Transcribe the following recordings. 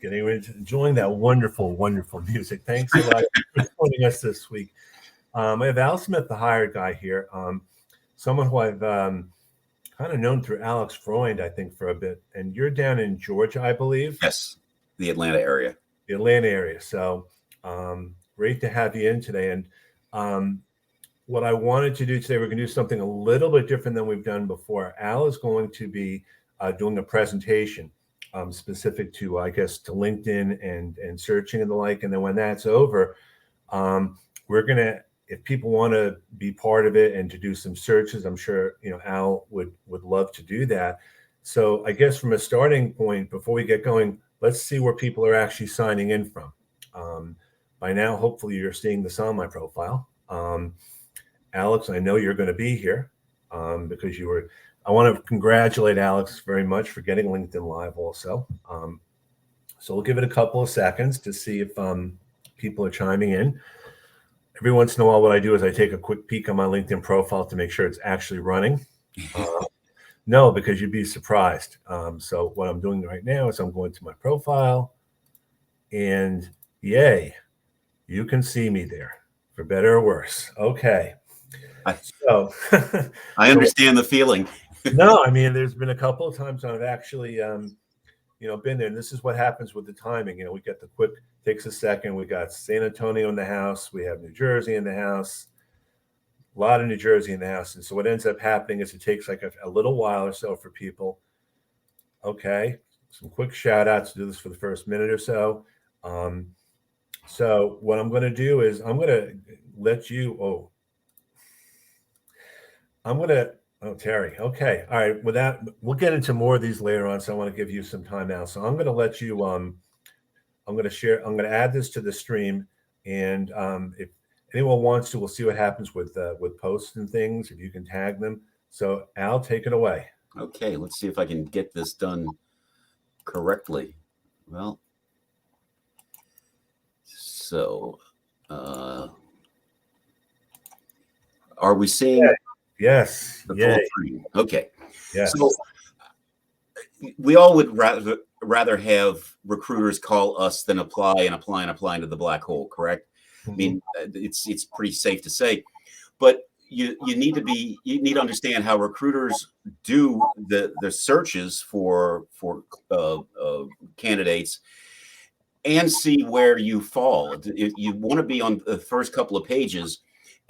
Enjoying that wonderful, wonderful music. Thanks a lot for joining us this week. I have Al Smith, the hired guy here, someone who I've kind of known through Alex Freund, I think, for a bit. And you're down in Georgia, I believe. Yes, the Atlanta area. The Atlanta area. So great to have you in today. And what I wanted to do today, we're going to do something a little bit different than we've done before. Al is going to be doing a presentation specific to, I guess, to LinkedIn and searching and the like. And then when that's over, we're going to, if people want to be part of it and to do some searches, I'm sure, Al would love to do that. So I guess from a starting point, before we get going, let's see where people are actually signing in from. By now, hopefully you're seeing this on my profile. Alex, I know you're going to be here because you were. I want to congratulate Alex very much for getting LinkedIn Live also. So we'll give it a couple of seconds to see if people are chiming in. Every once in a while, what I do is I take a quick peek on my LinkedIn profile to make sure it's actually running. No, because you'd be surprised. So what I'm doing right now is I'm going to my profile and yay, you can see me there for better or worse. Okay. So I understand the feeling. No, I mean, there's been a couple of times I've actually, been there. And this is what happens with the timing. We get the quick, takes a second. We got San Antonio in the house. We have New Jersey in the house. A lot of New Jersey in the house. And so what ends up happening is it takes like a little while or so for people. Okay. Some quick shout outs to do this for the first minute or so. So what I'm going to do is I'm going to let you, Terry. Okay. All right. With that, we'll get into more of these later on. So I want to give you some time now. So I'm going to let you, I'm going to add this to the stream. And if anyone wants to, we'll see what happens with posts and things, if you can tag them. So Al, take it away. Okay. Let's see if I can get this done correctly. Well, so are we seeing? Yes. The full screen? Okay. Yes. So we all would rather have recruiters call us than applying to the black hole, correct? Mm-hmm. I mean, it's pretty safe to say, but you need to understand how recruiters do the searches for candidates and see where you fall. You want to be on the first couple of pages.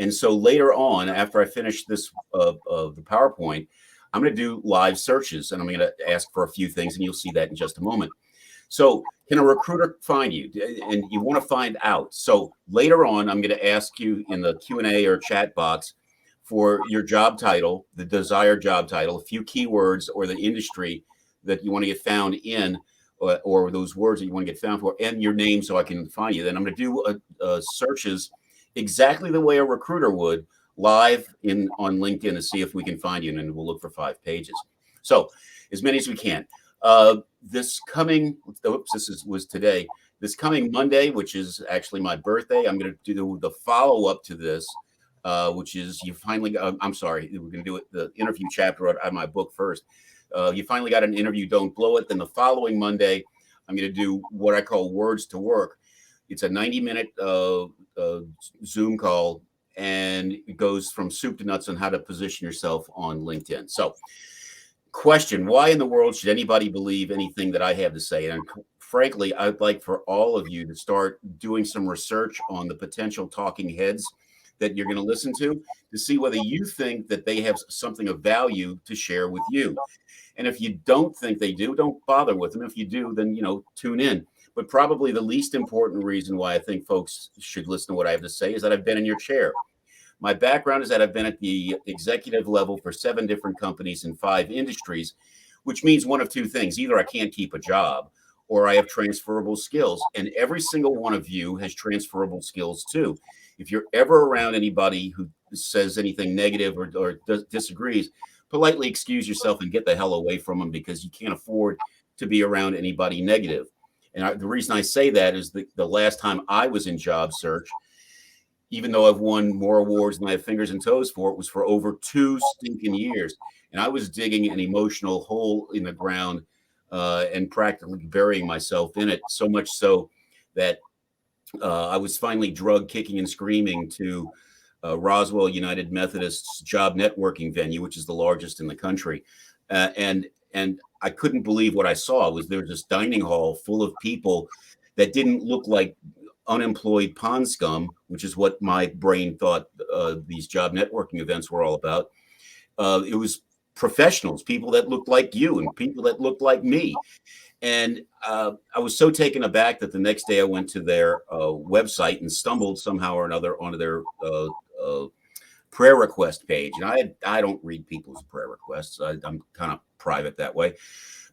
And so later on, after I finish this the PowerPoint, I'm going to do live searches, and I'm going to ask for a few things, and you'll see that in just a moment. So can a recruiter find you? And you want to find out. So later on, I'm going to ask you in the Q&A or chat box for your job title, the desired job title, a few keywords or the industry that you want to get found in, or those words that you want to get found for, and your name so I can find you. Then I'm going to do searches exactly the way a recruiter would live on LinkedIn to see if we can find you, and we'll look for 5 pages. So as many as we can. This coming Monday, which is actually my birthday, I'm going to do the follow-up to this, which is we're going to do the interview chapter out of my book first. You finally got an interview, don't blow it. Then the following Monday, I'm going to do what I call Words to Work. It's a 90-minute Zoom call, and it goes from soup to nuts on how to position yourself on LinkedIn. So, question, why in the world should anybody believe anything that I have to say? And frankly, I'd like for all of you to start doing some research on the potential talking heads that you're going to listen to see whether you think that they have something of value to share with you. And if you don't think they do, don't bother with them. If you do, then, tune in. But probably the least important reason why I think folks should listen to what I have to say is that I've been in your chair. My background is that I've been at the executive level for 7 different companies in 5 industries, which means one of 2 things. Either I can't keep a job or I have transferable skills. And every single one of you has transferable skills too. If you're ever around anybody who says anything negative or disagrees, politely excuse yourself and get the hell away from them, because you can't afford to be around anybody negative. And the reason I say that is the last time I was in job search, even though I've won more awards than I have fingers and toes for, it was for over 2 stinking years. And I was digging an emotional hole in the ground and practically burying myself in it, so much so that I was finally drugged kicking and screaming to Roswell United Methodist's job networking venue, which is the largest in the country. And I couldn't believe what I saw. There was this dining hall full of people that didn't look like unemployed pond scum, which is what my brain thought these job networking events were all about. It was professionals, people that looked like you and people that looked like me. And I was so taken aback that the next day I went to their website and stumbled somehow or another onto their prayer request page. And I don't read people's prayer requests. I'm kind of private that way.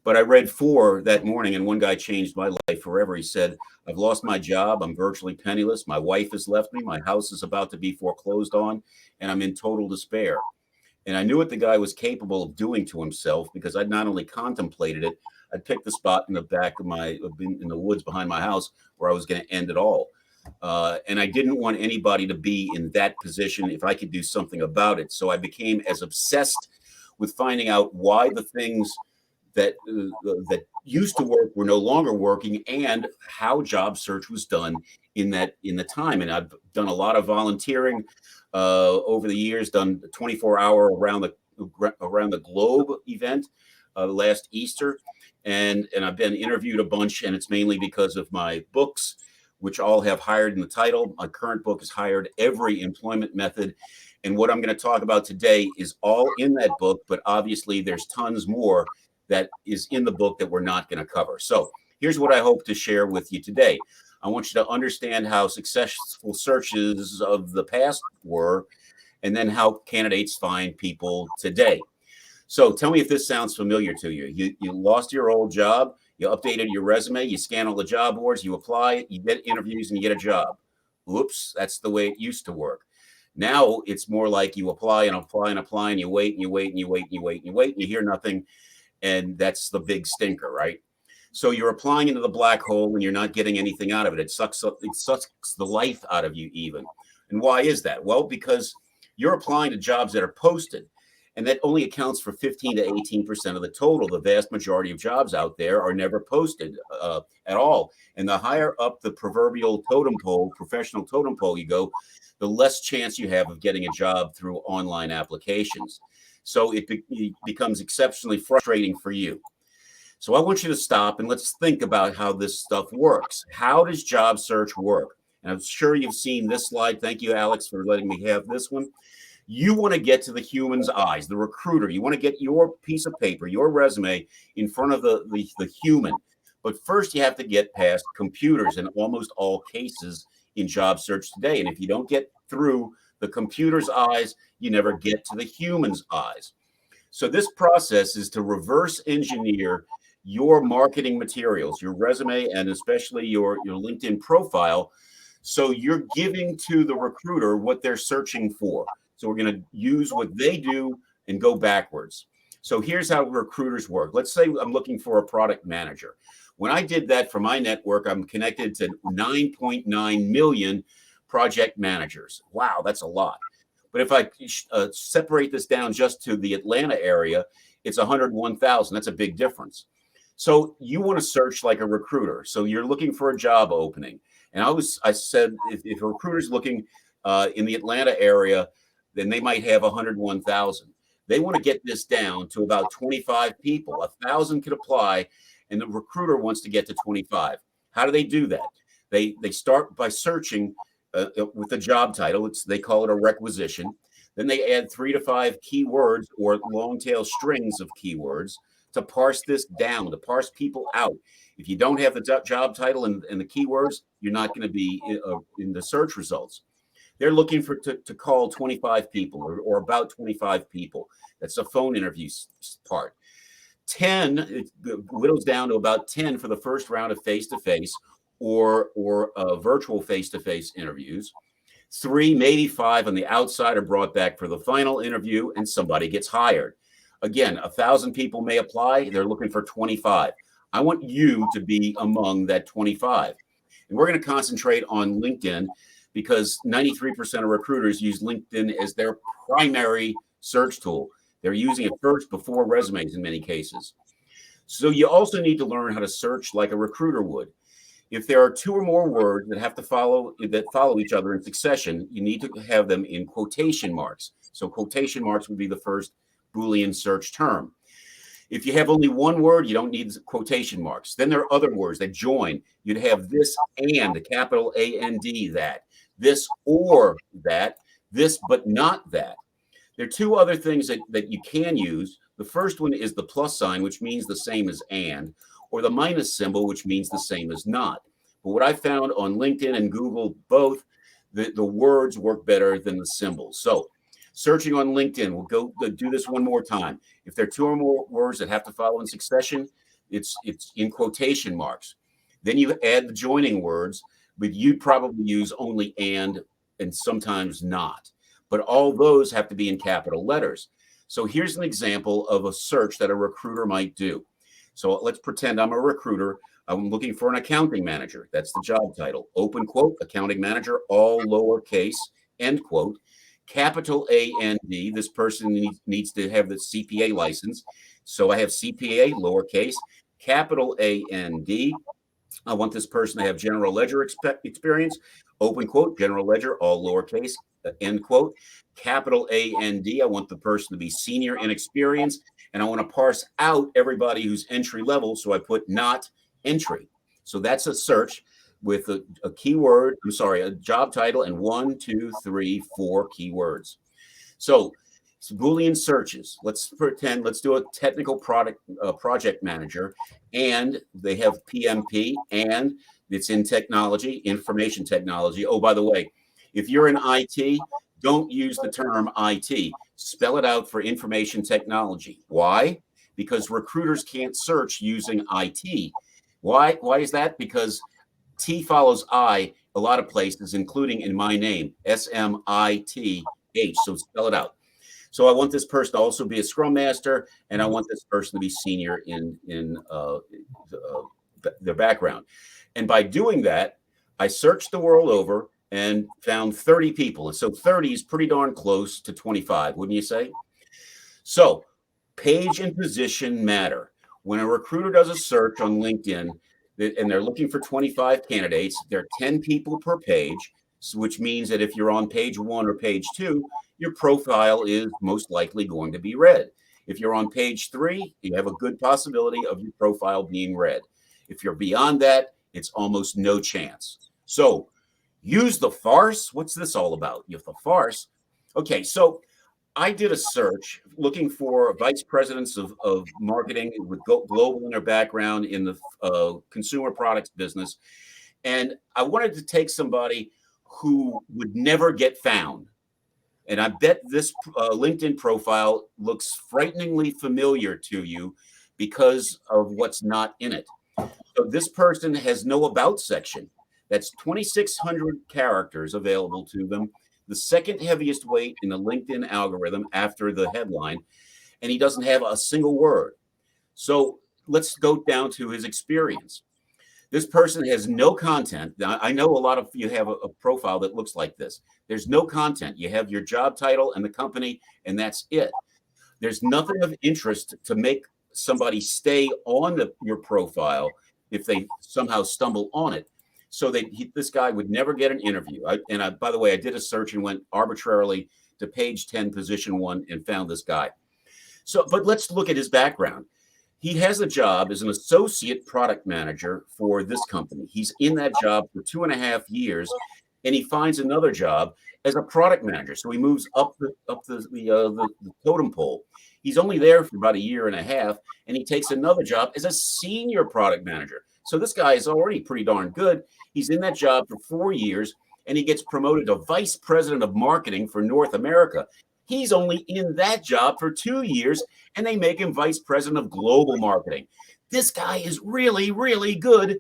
But I read 4 that morning, and one guy changed my life forever. He said, "I've lost my job. I'm virtually penniless. My wife has left me. My house is about to be foreclosed on, and I'm in total despair." And I knew what the guy was capable of doing to himself because I'd not only contemplated it, I'd picked the spot in the back of in the woods behind my house where I was going to end it all. And I didn't want anybody to be in that position if I could do something about it. So I became as obsessed with finding out why the things that used to work were no longer working, and how job search was done in the time. And I've done a lot of volunteering over the years, done a 24-hour around the globe event last Easter, and I've been interviewed a bunch, and it's mainly because of my books, which all have hired in the title. My current book is Hired: Every Employment Method. And what I'm going to talk about today is all in that book, but obviously there's tons more that is in the book that we're not going to cover. So here's what I hope to share with you today. I want you to understand how successful searches of the past were, and then how candidates find people today. So tell me if this sounds familiar to you. You lost your old job, you updated your resume, you scan all the job boards, you apply, you get interviews, and you get a job. Oops, that's the way it used to work. Now it's more like you apply and apply and apply, and you wait and you wait and you wait and you wait and you wait and you hear nothing. And that's the big stinker, right? So you're applying into the black hole and you're not getting anything out of it. It sucks the life out of you even. And why is that? Well, because you're applying to jobs that are posted, and that only accounts for 15 to 18% of the total. The vast majority of jobs out there are never posted at all. And the higher up the proverbial totem pole, professional totem pole you go, the less chance you have of getting a job through online applications. So it becomes exceptionally frustrating for you. So I want you to stop and let's think about how this stuff works. How does job search work? And I'm sure you've seen this slide. Thank you, Alex, for letting me have this one. You want to get to the human's eyes, the recruiter. You want to get your piece of paper, your resume in front of the human. But first, you have to get past computers in almost all cases in job search today. And if you don't get through the computer's eyes, you never get to the human's eyes. So this process is to reverse engineer your marketing materials, your resume, and especially your LinkedIn profile. So you're giving to the recruiter what they're searching for. So we're going to use what they do and go backwards. So here's how recruiters work. Let's say I'm looking for a product manager. When I did that for my network, I'm connected to 9.9 million project managers. Wow, that's a lot. But if I separate this down just to the Atlanta area, it's 101,000. That's a big difference. So you want to search like a recruiter. So you're looking for a job opening. And I said, if a recruiter's looking in the Atlanta area, then they might have 101,000. They want to get this down to about 25 people. 1,000 could apply, and the recruiter wants to get to 25. How do they do that? They start by searching with the job title. They call it a requisition. Then they add 3 to 5 keywords or long tail strings of keywords to parse this down, to parse people out. If you don't have the job title and the keywords, you're not going to be in the search results. They're looking to call 25 people or about 25 people. That's a phone interview part. 10, it whittles down to about 10 for the first round of face-to-face or virtual face-to-face interviews. 3, maybe 5 on the outside are brought back for the final interview, and somebody gets hired. Again, 1,000 people may apply. They're looking for 25. I want you to be among that 25. And we're going to concentrate on LinkedIn because 93% of recruiters use LinkedIn as their primary search tool. They're using it first before resumes in many cases. So you also need to learn how to search like a recruiter would. If there are two or more words that follow each other in succession, you need to have them in quotation marks. So quotation marks would be the first Boolean search term. If you have only one word, you don't need quotation marks. Then there are other words that join. You'd have this and, capital A-N-D, that. This or that. This but not that. There are two other things that you can use. The first one is the plus sign, which means the same as and, or the minus symbol, which means the same as not. But what I found on LinkedIn and Google, both, the words work better than the symbols. So searching on LinkedIn, we'll go do this one more time. If there are two or more words that have to follow in succession, it's in quotation marks. Then you add the joining words, but you'd probably use only and sometimes not. But all those have to be in capital letters. So here's an example of a search that a recruiter might do. So let's pretend I'm a recruiter. I'm looking for an accounting manager. That's the job title. Open quote, accounting manager, all lowercase, end quote. Capital A-N-D, this person needs to have the CPA license. So I have CPA, lowercase, capital A-N-D. I want this person to have general ledger experience. Open quote, general ledger, all lowercase, end quote. Capital A-N-D, I want the person to be senior in experience. And I want to parse out everybody who's entry level. So I put not entry. So that's a search with a keyword, a job title and 1, 2, 3, 4 keywords. So Boolean searches. Let's do a technical project manager, and they have PMP, and it's in technology, information technology. Oh, by the way, if you're in IT, don't use the term IT. Spell it out for information technology. Why? Because recruiters can't search using IT. Why is that? Because T follows I a lot of places, including in my name, S-M-I-T-H. So spell it out. So I want this person to also be a Scrum Master, and I want this person to be senior in their background. And by doing that, I searched the world over and found 30 people. And so 30 is pretty darn close to 25, wouldn't you say? So page and position matter. When a recruiter does a search on LinkedIn, and they're looking for 25 candidates, there are 10 people per page, which means that if you're on page 1 or page 2, your profile is most likely going to be read. If you're on page 3, you have a good possibility of your profile being read. If you're beyond that, it's almost no chance. So use the farce. What's this all about? You have the farce. Okay, so I did a search looking for vice presidents of marketing with global in their background in the consumer products business. And I wanted to take somebody who would never get found. And I bet this LinkedIn profile looks frighteningly familiar to you because of what's not in it. So this person has no about section. That's 2,600 characters available to them. The second heaviest weight in the LinkedIn algorithm after the headline, and he doesn't have a single word. So let's go down to his experience. This person has no content. Now, I know a lot of you have a profile that looks like this. There's no content. You have your job title and the company, and that's it. There's nothing of interest to make somebody stay on your profile if they somehow stumble on it. So this guy would never get an interview. By the way, I did a search and went arbitrarily to page 10, position 1, and found this guy. So, but let's look at his background. He has a job as an associate product manager for this company. He's in that job for 2.5 years, and he finds another job as a product manager. So he moves up the totem pole. He's only there for about 1.5 years, and he takes another job as a senior product manager. So this guy is already pretty darn good. He's in that job for 4 years, and he gets promoted to vice president of marketing for North America. He's only in that job for 2 years, and they make him vice president of global marketing. This guy is really, really good,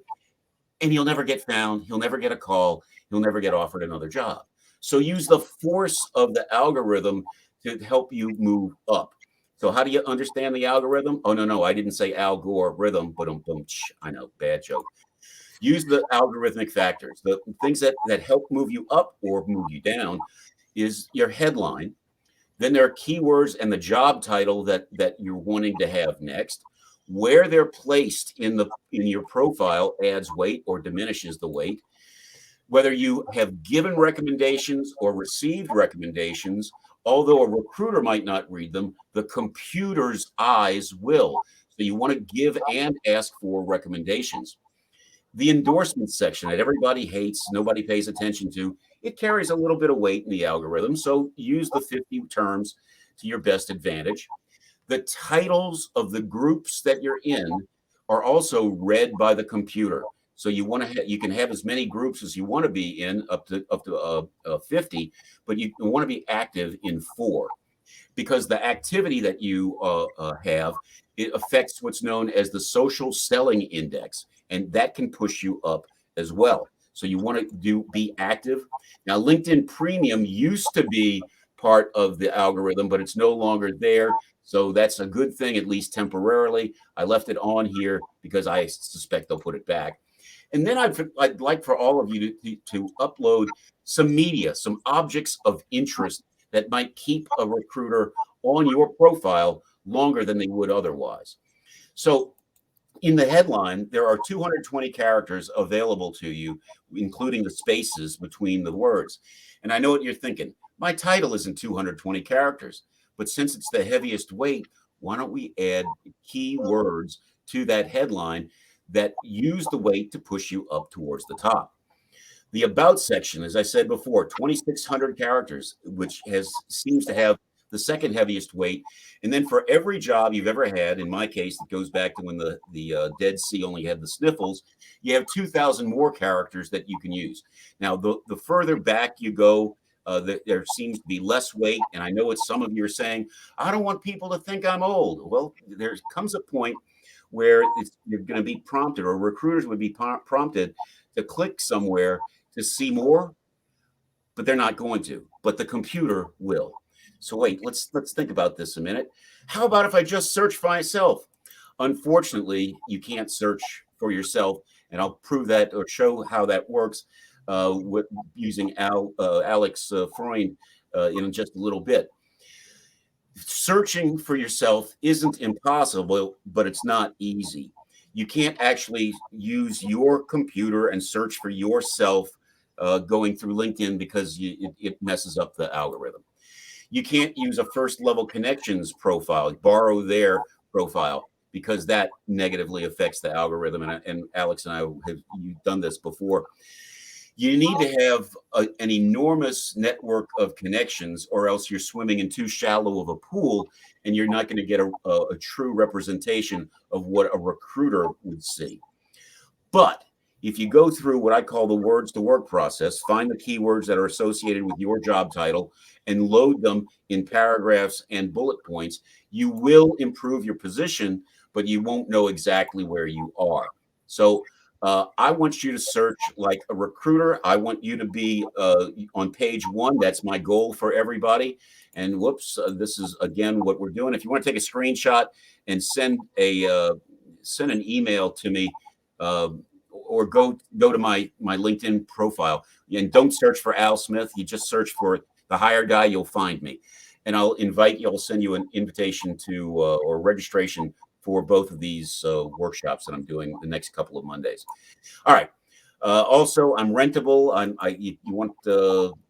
and he'll never get found. He'll never get a call. He'll never get offered another job. So use the force of the algorithm to help you move up. So how do you understand the algorithm? Oh, no, I didn't say Al Gore rhythm, but I know, bad joke. Use the algorithmic factors. The things that help move you up or move you down is your headline. Then there are keywords and the job title that you're wanting to have next. Where they're placed in your profile adds weight or diminishes the weight. Whether you have given recommendations or received recommendations, although a recruiter might not read them, the computer's eyes will. So you want to give and ask for recommendations. The endorsement section that everybody hates, nobody pays attention to, it carries a little bit of weight in the algorithm. So use the 50 terms to your best advantage. The titles of the groups that you're in are also read by the computer. So you want to you can have as many groups as you want to be in, up to 50, but you want to be active in 4, because the activity that you have, it affects what's known as the social selling index, and that can push you up as well. So you want to be active. Now, LinkedIn Premium used to be part of the algorithm, but it's no longer there. So that's a good thing, at least temporarily. I left it on here because I suspect they'll put it back. And then I'd like for all of you to upload some media, some objects of interest that might keep a recruiter on your profile longer than they would otherwise. So in the headline, there are 220 characters available to you, including the spaces between the words. And I know what you're thinking. My title isn't 220 characters, but since it's the heaviest weight, why don't we add keywords to that headline that use the weight to push you up towards the top? The about section, as I said before, 2,600 characters, which seems to have the second heaviest weight. And then for every job you've ever had, in my case, it goes back to when the Dead Sea only had the sniffles, you have 2,000 more characters that you can use. Now, the further back you go, there seems to be less weight. And I know what some of you are saying, I don't want people to think I'm old. Well, there comes a point where you're going to be prompted, or recruiters would be prompted to click somewhere to see more, but they're not going to. But the computer will. So wait, let's think about this a minute. How about if I just search for myself? Unfortunately, you can't search for yourself, and I'll prove that or show how that works with using Alex Freund in just a little bit. Searching for yourself isn't impossible, but it's not easy. You can't actually use your computer and search for yourself going through LinkedIn because it messes up the algorithm. You can't use a first level connections profile, borrow their profile, because that negatively affects the algorithm. And Alex and I have done this before. You need to have an enormous network of connections, or else you're swimming in too shallow of a pool, and you're not going to get a true representation of what a recruiter would see. But if you go through what I call the words to work process, find the keywords that are associated with your job title and load them in paragraphs and bullet points, you will improve your position, but you won't know exactly where you are. So I want you to search like a recruiter. I want you to be on page 1. That's my goal for everybody. And whoops, this is again what we're doing. If you want to take a screenshot and send an email to me, or go to my LinkedIn profile, and don't search for Al Smith. You just search for the hired guy. You'll find me, and I'll invite you. I'll send you an invitation to or registration for both of these workshops that I'm doing the next couple of Mondays. All right. Also, I'm rentable.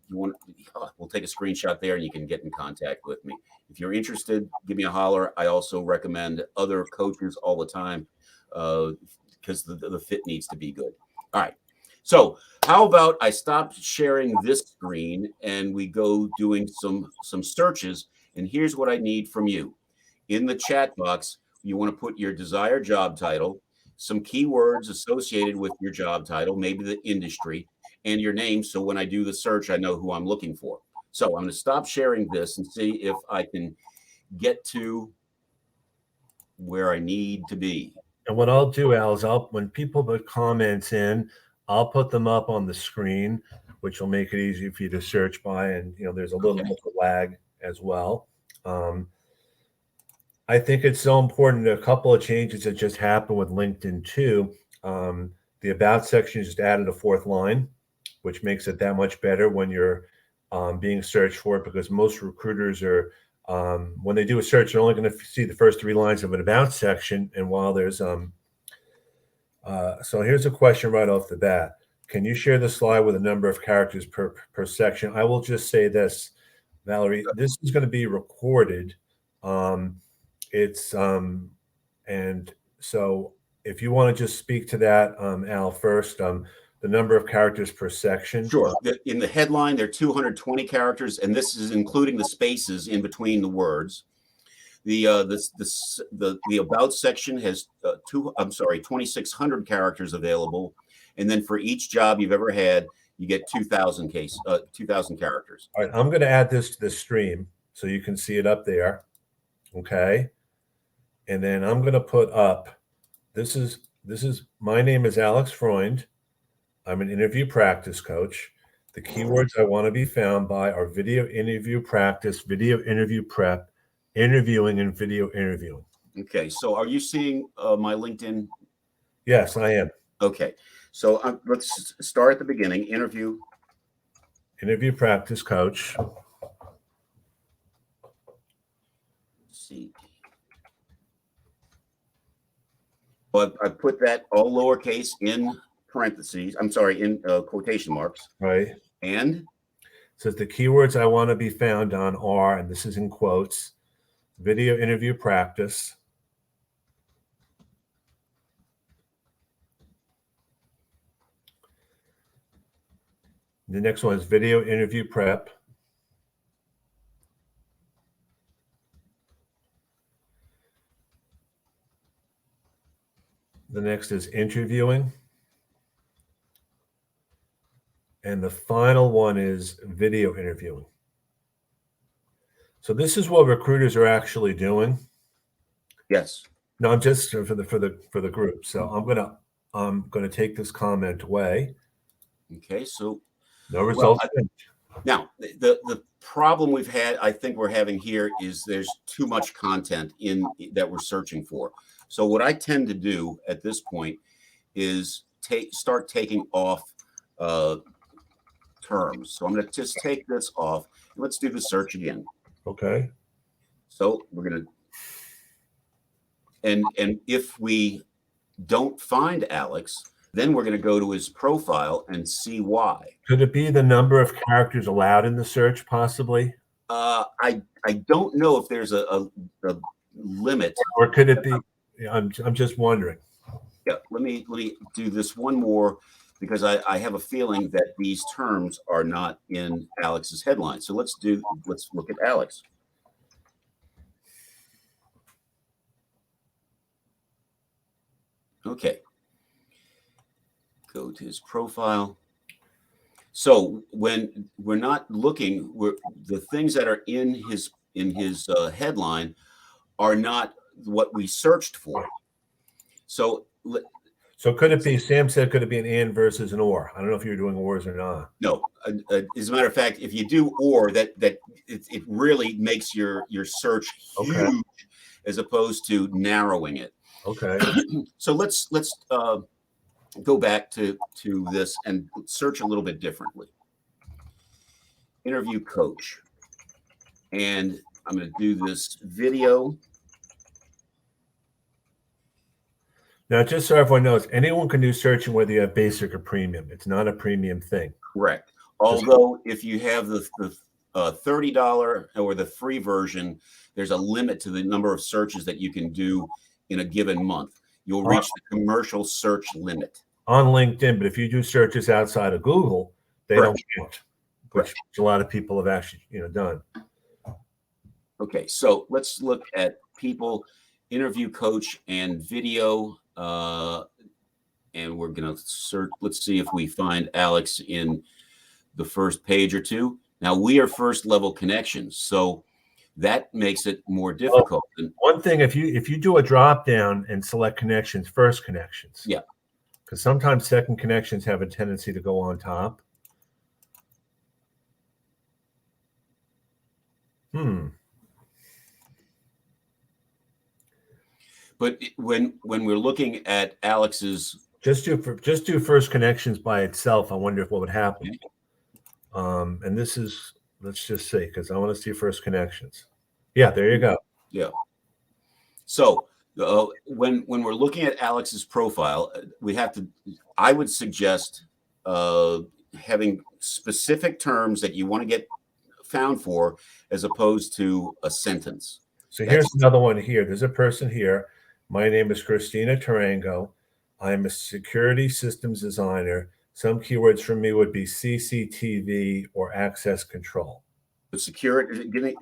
We'll take a screenshot there, and you can get in contact with me. If you're interested, give me a holler. I also recommend other coaches all the time because the fit needs to be good. All right. So how about I stop sharing this screen and we go doing some searches. And here's what I need from you. In the chat box, you want to put your desired job title, some keywords associated with your job title, maybe the industry, and your name. So when I do the search, I know who I'm looking for. So I'm going to stop sharing this and see if I can get to where I need to be. And what I'll do, Al, is when people put comments in, I'll put them up on the screen, which will make it easy for you to search by. And, there's a little bit of lag as well. I think it's so important. A couple of changes that just happened with LinkedIn too. The about section just added a 4th line, which makes it that much better when you're being searched for, because most recruiters are when they do a search, they're only going to see the first 3 lines of an about section. And while there's so here's a question right off the bat. Can you share the slide with a number of characters per section? I will just say this, Valerie, this is going to be recorded. And so if you want to just speak to that, Al, first, the number of characters per section. Sure. In the headline, there are 220 characters, and this is including the spaces in between the words. The about section has 2,600 characters available, and then for each job you've ever had, you get 2,000 characters. All right, I'm going to add this to the stream so you can see it up there. Okay, and then I'm going to put up. This is my name is Alex Freund. I'm an interview practice coach. The keywords I want to be found by are video interview practice, video interview prep, interviewing, and video interviewing. Okay, so are you seeing my LinkedIn? Yes, I am. Okay, so let's start at the beginning. Interview practice coach. Let's see. But I put that all lowercase in parentheses. I'm sorry, in quotation marks. Right. And it says the keywords I want to be found on are, and this is in quotes, video interview practice. The next one is video interview prep. The next is interviewing. And the final one is video interviewing. So this is what recruiters are actually doing. Yes. No, I'm just for the group. So I'm gonna take this comment away. Okay, so no results. Now the problem I think we're having here is there's too much content that we're searching for. So what I tend to do at this point is start taking off terms. So I'm going to just take this off. And let's do the search again. Okay. So we're going to, and if we don't find Alex, then we're going to go to his profile and see why. Could it be the number of characters allowed in the search, possibly? I don't know if there's a limit. Or could it be? I'm just wondering. Yeah, let me do this one more, because I have a feeling that these terms are not in Alex's headline. So let's look at Alex. Okay. Go to his profile. So when we're not looking, the things that are in his headline are not what we searched for. So could it be, Sam said, could it be an and versus an or? I don't know if you're doing ors or not. No. As a matter of fact, if you do or, that it really makes your search huge, okay, as opposed to narrowing it. Okay. So let's go back to this and search a little bit differently. Interview coach. And I'm going to do this video. Now, just so everyone knows, anyone can do searching whether you have basic or premium. It's not a premium thing. Correct. Although if you have the $30 or the free version, there's a limit to the number of searches that you can do in a given month. You'll reach the commercial search limit. On LinkedIn, but if you do searches outside of Google, they don't count, which a lot of people have actually done. Okay, so let's look at people, interview coach, and video. And we're going to search. Let's see if we find Alex in the first page or two. Now, we are first level connections, so that makes it more difficult. One thing, if you do a drop down and select connections, first connections. Yeah. Because sometimes second connections have a tendency to go on top. But when we're looking at Alex's, just do first connections by itself. I wonder what would happen. Okay. And this is, let's just see, because I want to see first connections. Yeah, there you go. Yeah. So when we're looking at Alex's profile, we have to. I would suggest having specific terms that you want to get found for, as opposed to a sentence. So That's here's another one here. There's a person here. My name is Christina Tarango. I'm a security systems designer. Some keywords for me would be CCTV or access control. security. Give me.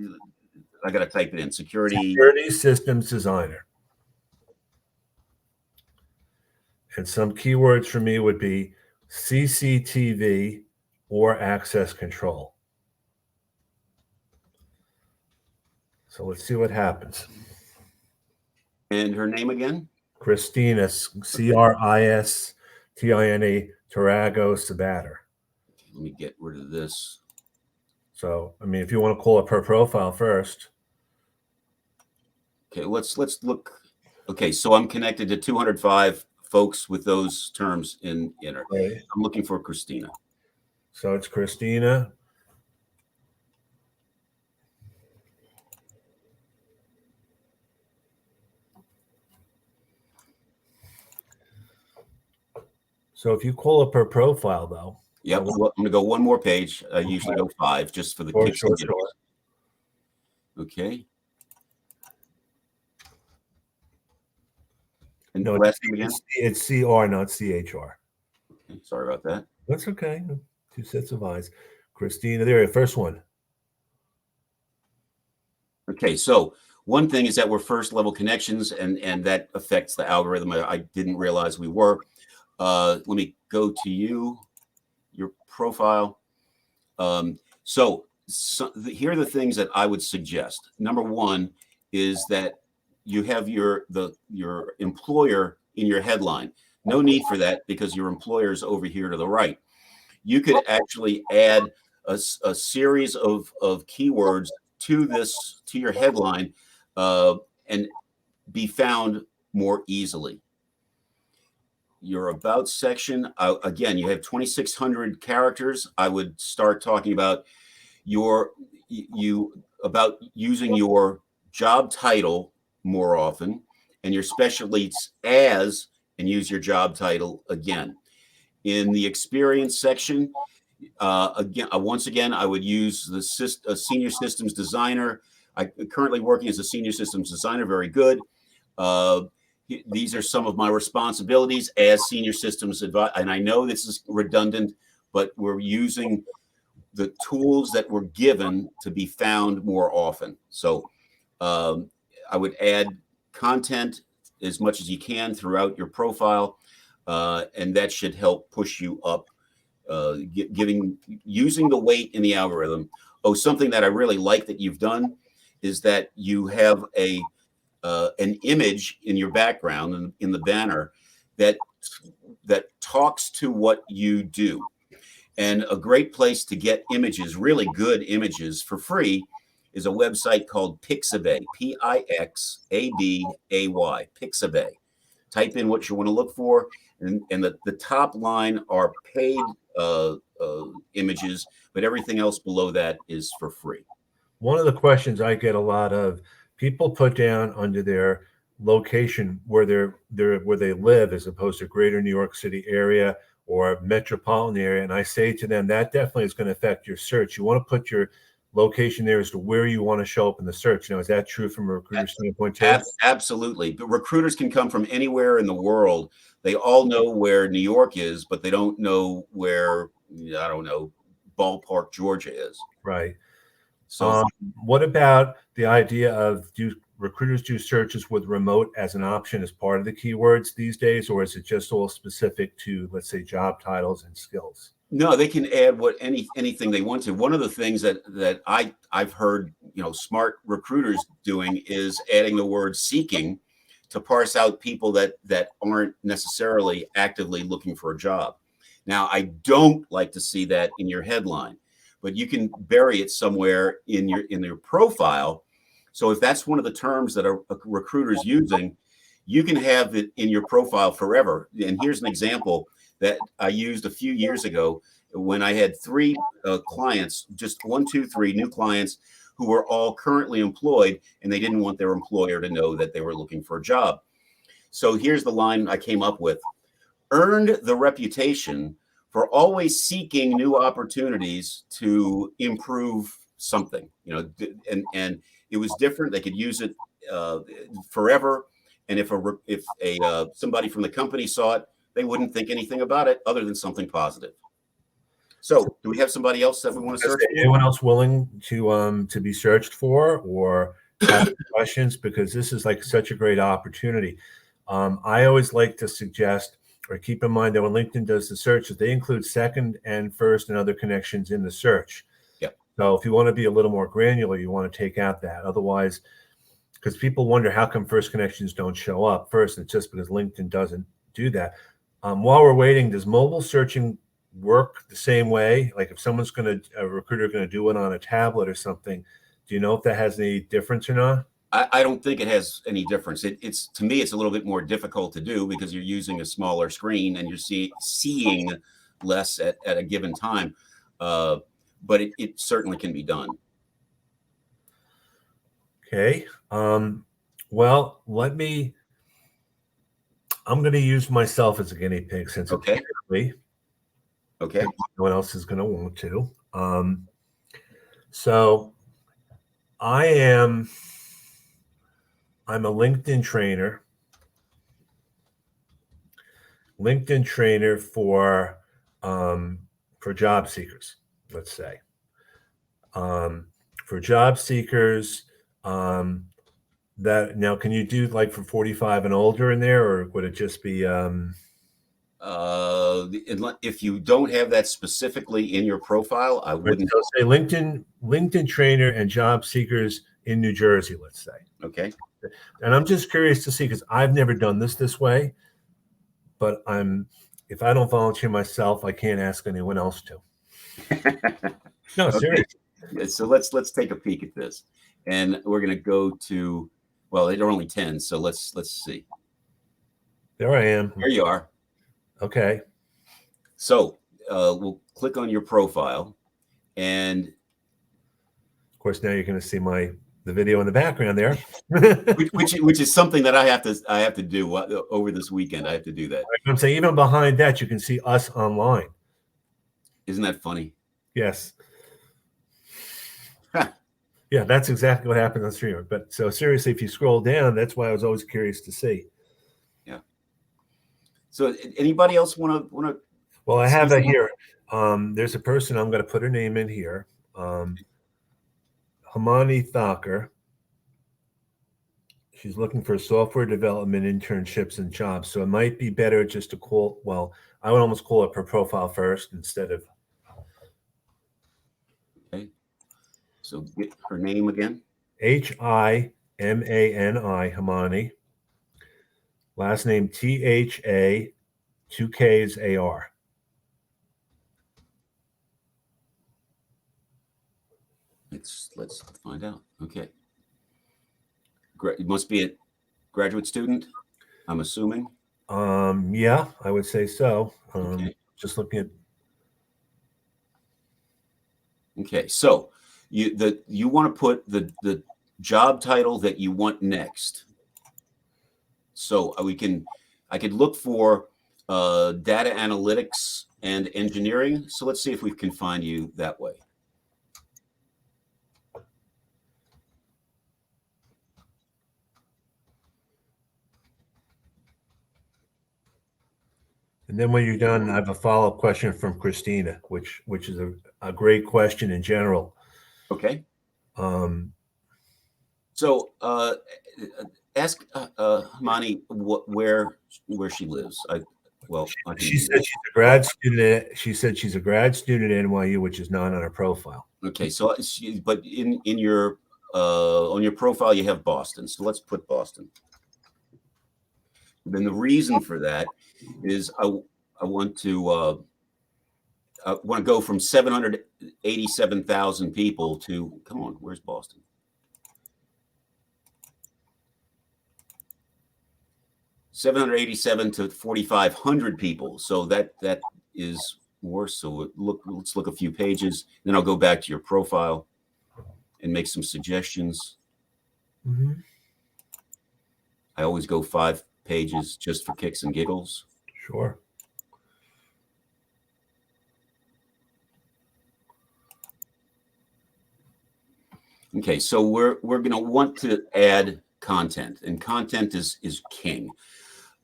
I got to type it in. Security. Security systems designer. And some keywords for me would be CCTV or access control. So let's see what happens. And her name again? Christina, Cristina Tarago Sabater. Let me get rid of this. So, I mean, if you want to call up her profile first. Okay, let's look. Okay, so I'm connected to 205 folks with those terms in her. Right. I'm looking for Christina. So it's Christina. So if you call up her profile, though. Yep, well, I'm going to go one more page. I usually go 5 just for the kicks and giggles. Okay. And no, last name again? It's CR, not CHR. Okay, sorry about that. That's okay. 2 sets of eyes. Christina, there, first one. Okay, so one thing is that we're first level connections, and that affects the algorithm. I didn't realize we were. Let me go to your profile. So here are the things that I would suggest. Number one is that you have your employer in your headline. No need for that because your employer is over here to the right. You could actually add a series of keywords to your headline and be found more easily. Your about section, again, you have 2,600 characters. I would start talking about about using your job title more often, and your specialties as, and use your job title again. In the experience section, once again, I would use the senior systems designer. I'm currently working as a senior systems designer. Very good. These are some of my responsibilities as senior systems advisor. And I know this is redundant, but we're using the tools that were given to be found more often. So I would add content as much as you can throughout your profile, and that should help push you up, using the weight in the algorithm. Oh, something that I really like that you've done is that you have an image in your background and in the banner that talks to what you do. And a great place to get images, really good images for free, is a website called Pixabay, Pixabay, Pixabay. Type in what you want to look for, and the top line are paid images, but everything else below that is for free. One of the questions I get a lot of, people put down under their location where they live as opposed to greater New York City area or metropolitan area. And I say to them, that definitely is going to affect your search. You want to put your location there as to where you want to show up in the search. Now, is that true from a recruiter standpoint too? Absolutely. But recruiters can come from anywhere in the world. They all know where New York is, but they don't know where, I don't know, Ballpark, Georgia is. Right. So what about the idea of, do recruiters do searches with remote as an option as part of the keywords these days, or is it just all specific to, let's say, job titles and skills? No, they can add anything they want to. One of the things that I've heard, smart recruiters doing is adding the word seeking to parse out people that aren't necessarily actively looking for a job. Now, I don't like to see that in your headline, but you can bury it somewhere in your profile. So if that's one of the terms that a recruiter's using, you can have it in your profile forever. And here's an example that I used a few years ago when I had 3 clients, just 1, 2, 3 new clients who were all currently employed, and they didn't want their employer to know that they were looking for a job. So here's the line I came up with: earned the reputation for always seeking new opportunities to improve something, and it was different. They could use it forever. And if somebody from the company saw it, they wouldn't think anything about it other than something positive. So do we have somebody else that we want to search for? Anyone else willing to be searched for or have questions? Because this is like such a great opportunity. I always like to suggest or keep in mind that when LinkedIn does the search, they include second and first and other connections in the search. Yep. So if you want to be a little more granular, you want to take out that. Otherwise, because people wonder how come first connections don't show up. First, it's just because LinkedIn doesn't do that. While we're waiting, does mobile searching work the same way? Like if someone's a recruiter going to do it on a tablet or something, do you know if that has any difference or not? I don't think it has any difference. It's to me, it's a little bit more difficult to do because you're using a smaller screen and you're seeing less at a given time. But it certainly can be done. Okay. Well, I'm going to use myself as a guinea pig since okay. Okay. No one else is going to want to. So I'm a LinkedIn trainer. LinkedIn trainer for job seekers, let's say. For job seekers, that now can you do like for 45 and older in there, or would it just be if you don't have that specifically in your profile, I wouldn't. So say LinkedIn trainer and job seekers in New Jersey, let's say. Okay. And I'm just curious to see, because I've never done this way, but if I don't volunteer myself, I can't ask anyone else to. No, okay. seriously. So let's take a peek at this, and we're going to go to, well, there are only 10, so let's see. There I am. There you are. Okay. So we'll click on your profile, and of course now you're going to see the video in the background there, which is something that I have to do over this weekend. I have to do that. I'm saying even behind that you can see us online. Isn't that funny? Yes. Yeah, that's exactly what happened on streamer. But so seriously, if you scroll down, that's why I was always curious to see. Yeah. So anybody else want to? Well, I have it here. There's a person, I'm going to put her name in here. Hamani Thakur. She's looking for software development internships and jobs. So it might be better just to call, well, I would almost call up her profile first instead of. Okay. So get her name again. Himani, Hamani. Last name Tha, 2 Ks AR. Let's find out. Okay. It must be a graduate student, I'm assuming. Yeah, I would say so. Okay. Just looking at. Okay, so you want to put the job title that you want next. So I could look for data analytics and engineering. So let's see if we can find you that way. And then when you're done, I have a follow-up question from Christina, which is a great question in general. Okay. So ask Hamani where she lives. She said she's a grad student. She said she's a grad student at NYU, which is not on her profile. Okay, so but in your on your profile you have Boston, so let's put Boston. Then the reason for that is I want to go from 787,000 people to, come on, where's Boston? (787) to 4,500 people. So that is worse. So let's look a few pages. Then I'll go back to your profile. and make some suggestions. Mm-hmm. I always go 5 pages just for kicks and giggles. Sure. Okay, so we're going to want to add content, and content is king.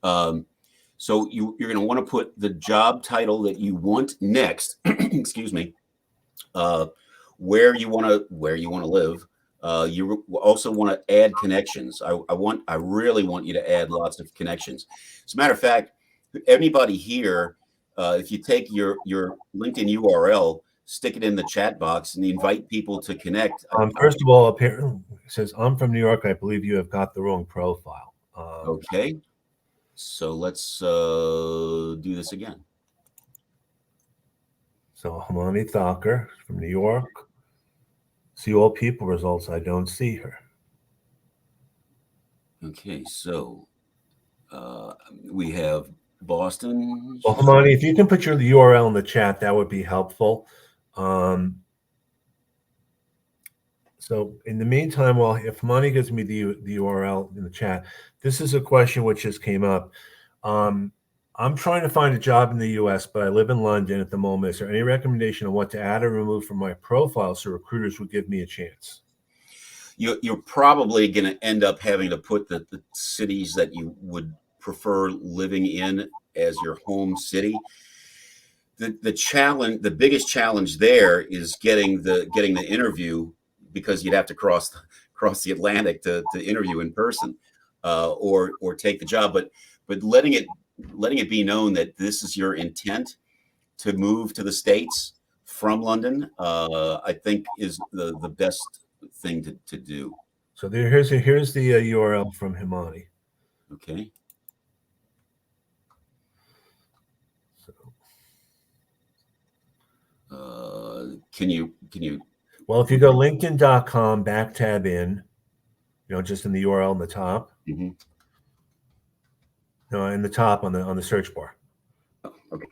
So you're going to want to put the job title that you want next. Excuse me. Where you want to live. You also want to add connections. I really want you to add lots of connections. As a matter of fact, anybody here, if you take your LinkedIn URL, stick it in the chat box and invite people to connect. First of all, apparently it says, I'm from New York. I believe you have got the wrong profile. Okay. So let's do this again. So Hamani Thakur from New York. See all people results. I don't see her. Okay, so we have Boston. Well, Hamani, if you can put your URL in the chat, that would be helpful. So in the meantime, well, if Hamani gives me the URL in the chat, this is a question which just came up. I'm trying to find a job in the U.S., but I live in London at the moment. Is there any recommendation on what to add or remove from my profile so recruiters would give me a chance? You're probably going to end up having to put the cities that you would prefer living in as your home city. The challenge, the biggest challenge there is getting the interview, because you'd have to cross the Atlantic to interview in person, or take the job. But letting it be known that this is your intent to move to the States from London, I think is the best thing to do. So here's the URL from Himani. Okay. Can you? Well, if you go linkedin.com /tab in, just in the URL in the top. Mm-hmm. No, in the top on the search bar. Oh, okay.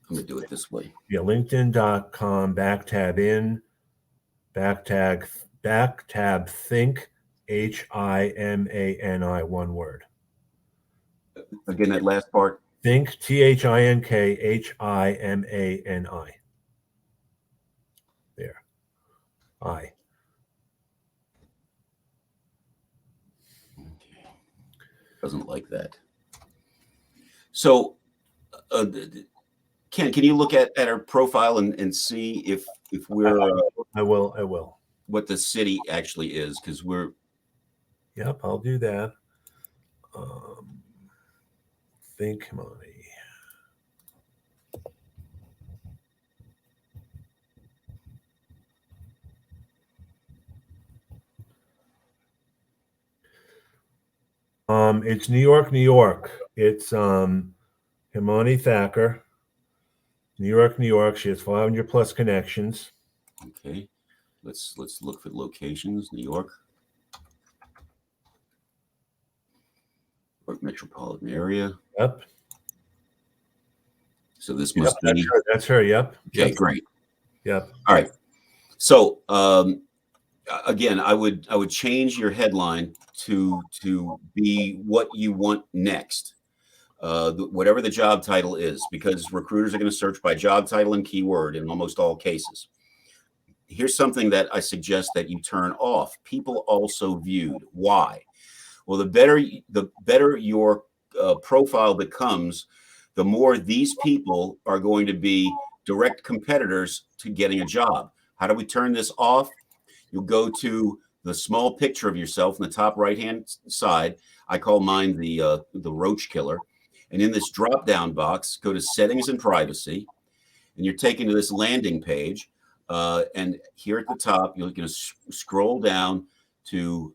I'm gonna do it this way. Yeah, linkedin.com /tab in, /tab think, HIMANI, one word. Again, that last part. Think, THINK, HIMANI. There. I. Okay. Doesn't like that. So, Ken, can you look at our profile and see if we're? I will. What the city actually is, because we're. Yep, I'll do that. Think money. It's New York, New York. It's Himani Thakur. New York, New York. She has 500 plus connections. Okay, let's look for locations. New York metropolitan area. Yep. So this must be. That's her. Yep. Okay, yep. Great. Yep. All right. So again, I would change your headline to be what you want next. Whatever the job title is, because recruiters are going to search by job title and keyword in almost all cases. Here's something that I suggest that you turn off. People also viewed. Why? Well, the better your profile becomes, the more these people are going to be direct competitors to getting a job. How do we turn this off? You'll go to the small picture of yourself in the top right-hand side. I call mine the roach killer. And in this drop-down box, go to Settings and Privacy, and you're taken to this landing page. And here at the top, you're going to scroll down to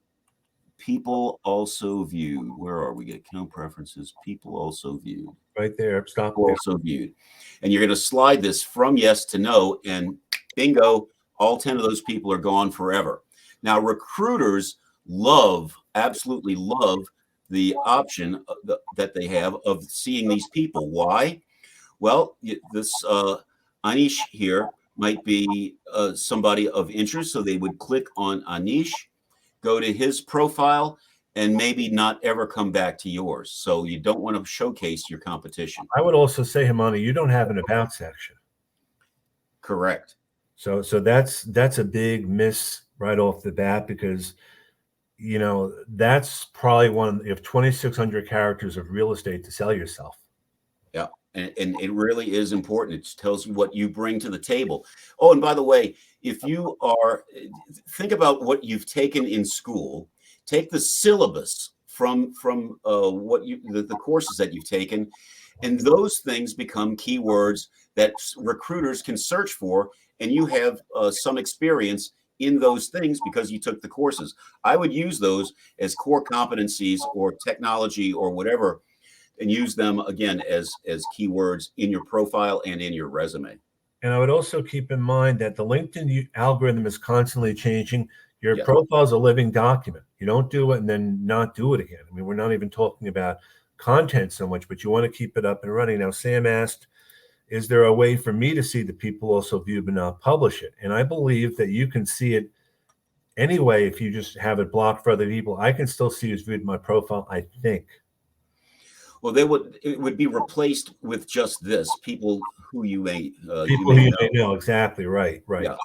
People Also Viewed. Where are we? Get account preferences. People Also Viewed. Right there. Stop. People Also Viewed. And you're going to slide this from yes to no, and bingo, all 10 of those people are gone forever. Now, recruiters absolutely love the option that they have of seeing these people. Why? Well, this Anish here might be somebody of interest. So they would click on Anish, go to his profile, and maybe not ever come back to yours. So you don't want to showcase your competition. I would also say, Himani, you don't have an about section. Correct. So that's a big miss right off the bat, because that's probably you have 2,600 characters of real estate to sell yourself. Yeah. And it really is important. It tells you what you bring to the table. Oh, and by the way, if you think about what you've taken in school, take the syllabus from the courses that you've taken, and those things become keywords that recruiters can search for, and you have some experience in those things because you took the courses. I would use those as core competencies or technology or whatever, and use them again as keywords in your profile and in your resume. And I would also keep in mind that the LinkedIn algorithm is constantly changing. Your profile is a living document. You don't do it and then not do it again. I mean, we're not even talking about content so much, but you want to keep it up and running. Now, Sam asked, is there a way for me to see that people also view but not publish it? And I believe that you can see it anyway if you just have it blocked for other people. I can still see who's viewed my profile, I think. Well, it would be replaced with just this: people who you may know. Exactly right. Yeah.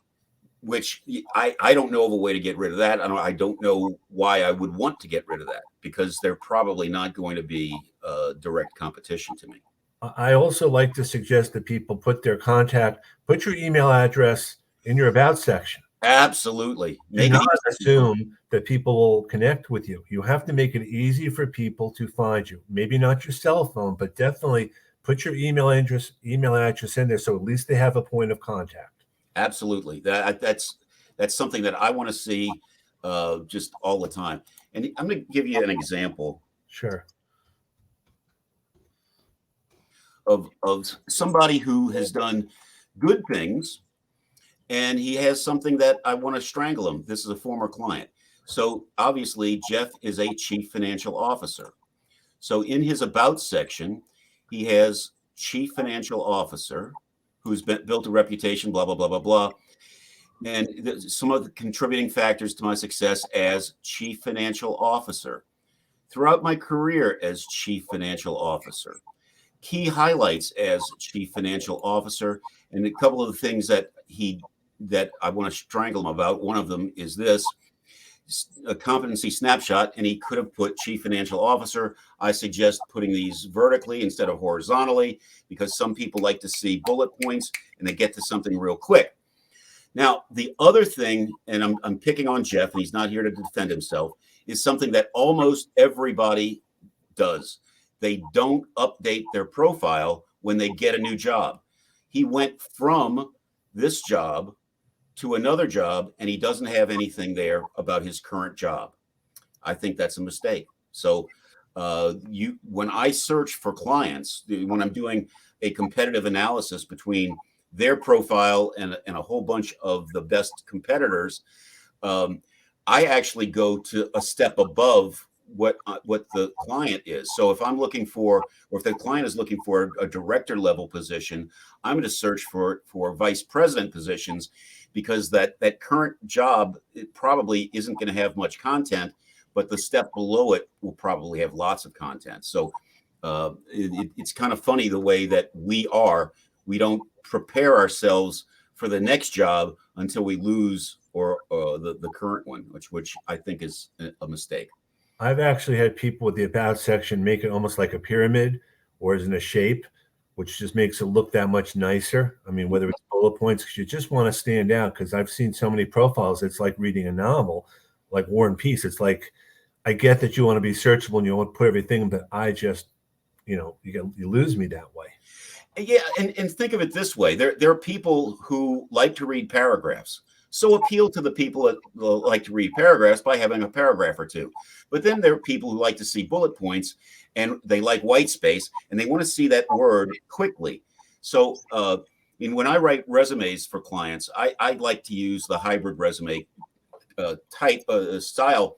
Which I don't know of a way to get rid of that. I don't know why I would want to get rid of that, because they're probably not going to be direct competition to me. I also like to suggest that people put your email address in your about section. Absolutely. Do not assume that people will connect with you. You have to make it easy for people to find you. Maybe not your cell phone, but definitely put your email address in there, so at least they have a point of contact. Absolutely. That's something that I want to see just all the time. And I'm going to give you an example. Sure. Of somebody who has done good things, and he has something that I want to strangle him. This is a former client. So obviously, Jeff is a chief financial officer. So in his about section, he has chief financial officer who's built a reputation, blah, blah, blah, blah, blah. And some of the contributing factors to my success as chief financial officer. Throughout my career as chief financial officer. Key highlights as chief financial officer, and a couple of the things that I want to strangle him about. One of them is this: a competency snapshot, and he could have put chief financial officer. I suggest putting these vertically instead of horizontally, because some people like to see bullet points and they get to something real quick. Now, the other thing, and I'm picking on Jeff, and he's not here to defend himself, is something that almost everybody does. They don't update their profile when they get a new job. He went from this job to another job, and he doesn't have anything there about his current job. I think that's a mistake. So when I search for clients, when I'm doing a competitive analysis between their profile and a whole bunch of the best competitors, I actually go to a step above what the client is. So if I'm looking for, or if the client is looking for a director level position, I'm going to search for vice president positions, because that current job, it probably isn't going to have much content, but the step below it will probably have lots of content. So it's kind of funny the way that we don't prepare ourselves for the next job until we lose the current one, which I think is a mistake. I've actually had people with the about section make it almost like a pyramid, or is in a shape, which just makes it look that much nicer. I mean, whether it's bullet points, because you just want to stand out, because I've seen so many profiles, it's like reading a novel, like War and Peace. It's like, I get that you want to be searchable and you want to put everything, but I just, you lose me that way. Yeah, and think of it this way. There are people who like to read paragraphs. So appeal to the people that like to read paragraphs by having a paragraph or two. But then there are people who like to see bullet points, and they like white space, and they want to see that word quickly. So when I write resumes for clients, I like to use the hybrid resume type style,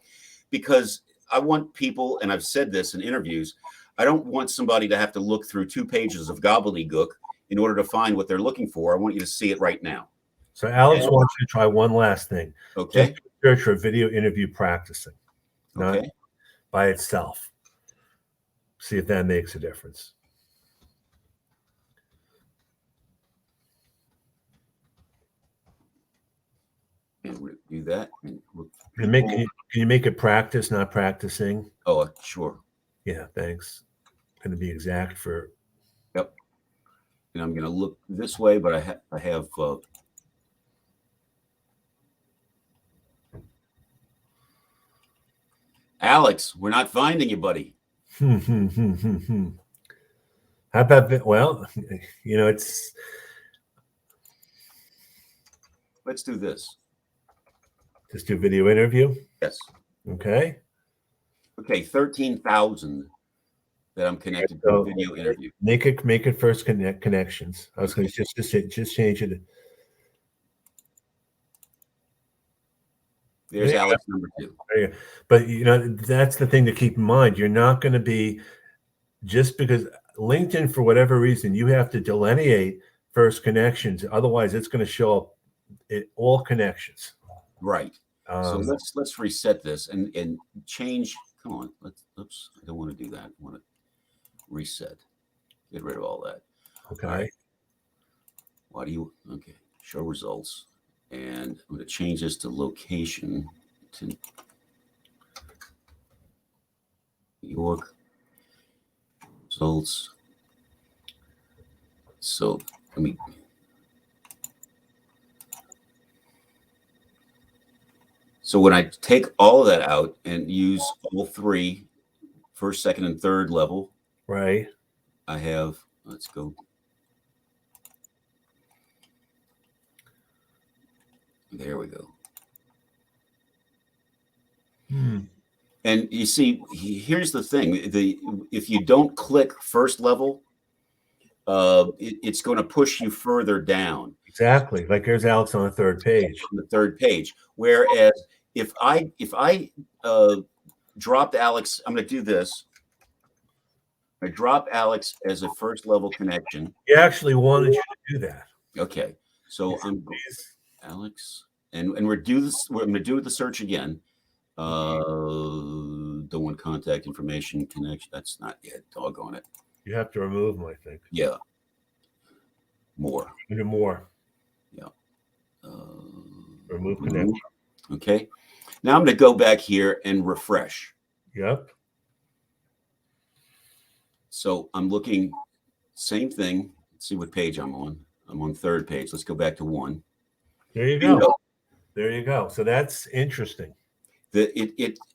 because I want people, and I've said this in interviews, I don't want somebody to have to look through 2 pages of gobbledygook in order to find what they're looking for. I want you to see it right now. So Alex wants you to try one last thing. Okay. Just search for video interview practicing, not Okay. by itself. See if that makes a difference. And we'll do that. And Can you make it practice, not practicing? Oh, sure. Yeah, thanks. Going to be exact for. Yep. And I'm going to look this way, but I have. Alex, we're not finding you, buddy. How about that? Well, it's. Let's do this. Just do video interview? Yes. Okay. Okay, 13,000 that I'm connected to a video interview. Make it first connections. I was going to just change it. There's Alex number 2. There you go. But that's the thing to keep in mind. You're not going to be, just because LinkedIn, for whatever reason, you have to delineate first connections. Otherwise, it's going to show up all connections. Right. So let's reset this and change. Come on. Oops. I don't want to do that. I want to reset. Get rid of all that. Okay. All right. Okay. Show results. And I'm going to change this to location to New York. Results. So let me. So when I take all of that out and use all 3, first, second, and third level, right? I have, let's go. There we go. And you see, here's the thing. If you don't click first level, it's going to push you further down. Exactly. Like there's Alex on the third page. On the third page. Whereas if I dropped Alex, I'm going to do this. I drop Alex as a first level connection. He actually wanted you to do that. Okay. So I'm Alex, and we're going to do the search again. Don't want contact information connection. That's not yet. Doggone it. You have to remove them, I think. Yeah. More. Even more. Yeah. Remove connection. Okay. Now I'm going to go back here and refresh. Yep. So I'm looking, same thing. Let's see what page I'm on. I'm on third page. Let's go back to 1. There you go. There you go. So that's interesting.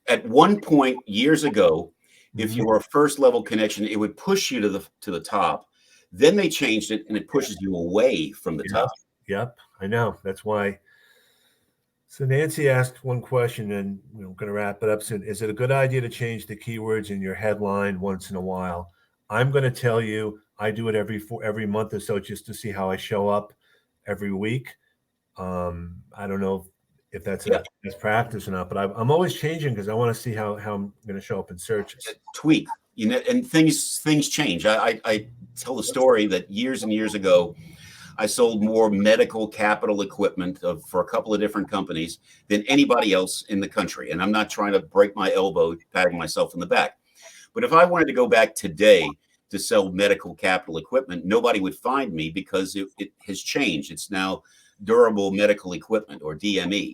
At one point years ago, if you were a first level connection, it would push you to the top. Then they changed it and it pushes you away from the top. Yep. I know. That's why. So Nancy asked one question, and we're going to wrap it up soon. Is it a good idea to change the keywords in your headline once in a while? I'm going to tell you, I do it every month or so just to see how I show up every week. I don't know if that's best practice or not, but I'm always changing because I want to see how I'm going to show up in searches. Tweak, and things change. I tell the story that years and years ago, I sold more medical capital equipment for a couple of different companies than anybody else in the country. And I'm not trying to break my elbow, patting myself in the back. But if I wanted to go back today to sell medical capital equipment, nobody would find me because it has changed. It's now durable medical equipment, or DME.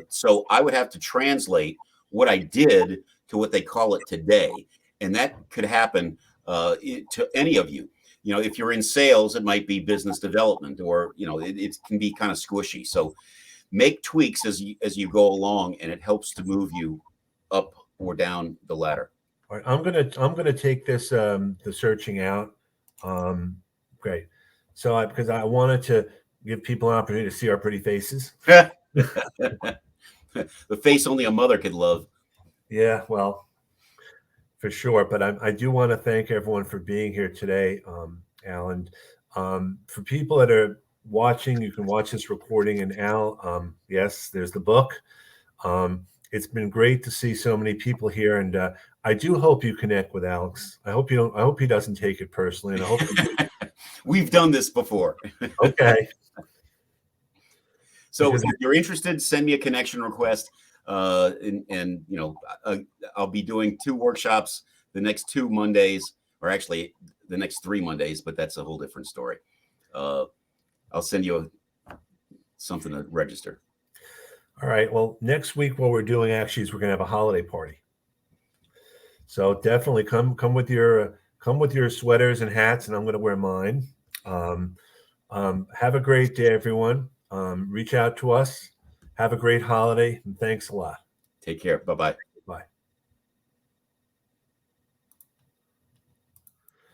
So I would have to translate what I did to what they call it today. And that could happen to any of you. If you're in sales, it might be business development, or, it can be kind of squishy. So make tweaks as you go along, and it helps to move you up or down the ladder. All right, I'm gonna take this the searching out. Great. So because I wanted to give people an opportunity to see our pretty faces. The face only a mother could love. Yeah, well, for sure. But I do want to thank everyone for being here today, Alan. For people that are watching, you can watch this recording. And Al, yes, there's the book. It's been great to see so many people here, and I do hope you connect with Alex. I hope he doesn't take it personally, and I hope. We've done this before. Okay. So Because- if you're interested, send me a connection request. And you know, I'll be doing 2 workshops the next 2 Mondays, or actually the next 3 Mondays, but that's a whole different story. I'll send you something to register. All right. Well, next week, what we're doing actually is we're going to have a holiday party. So definitely come with your sweaters and hats, and I'm going to wear mine. Have a great day, everyone. Reach out to us. Have a great holiday, and thanks a lot. Take care. Bye-bye.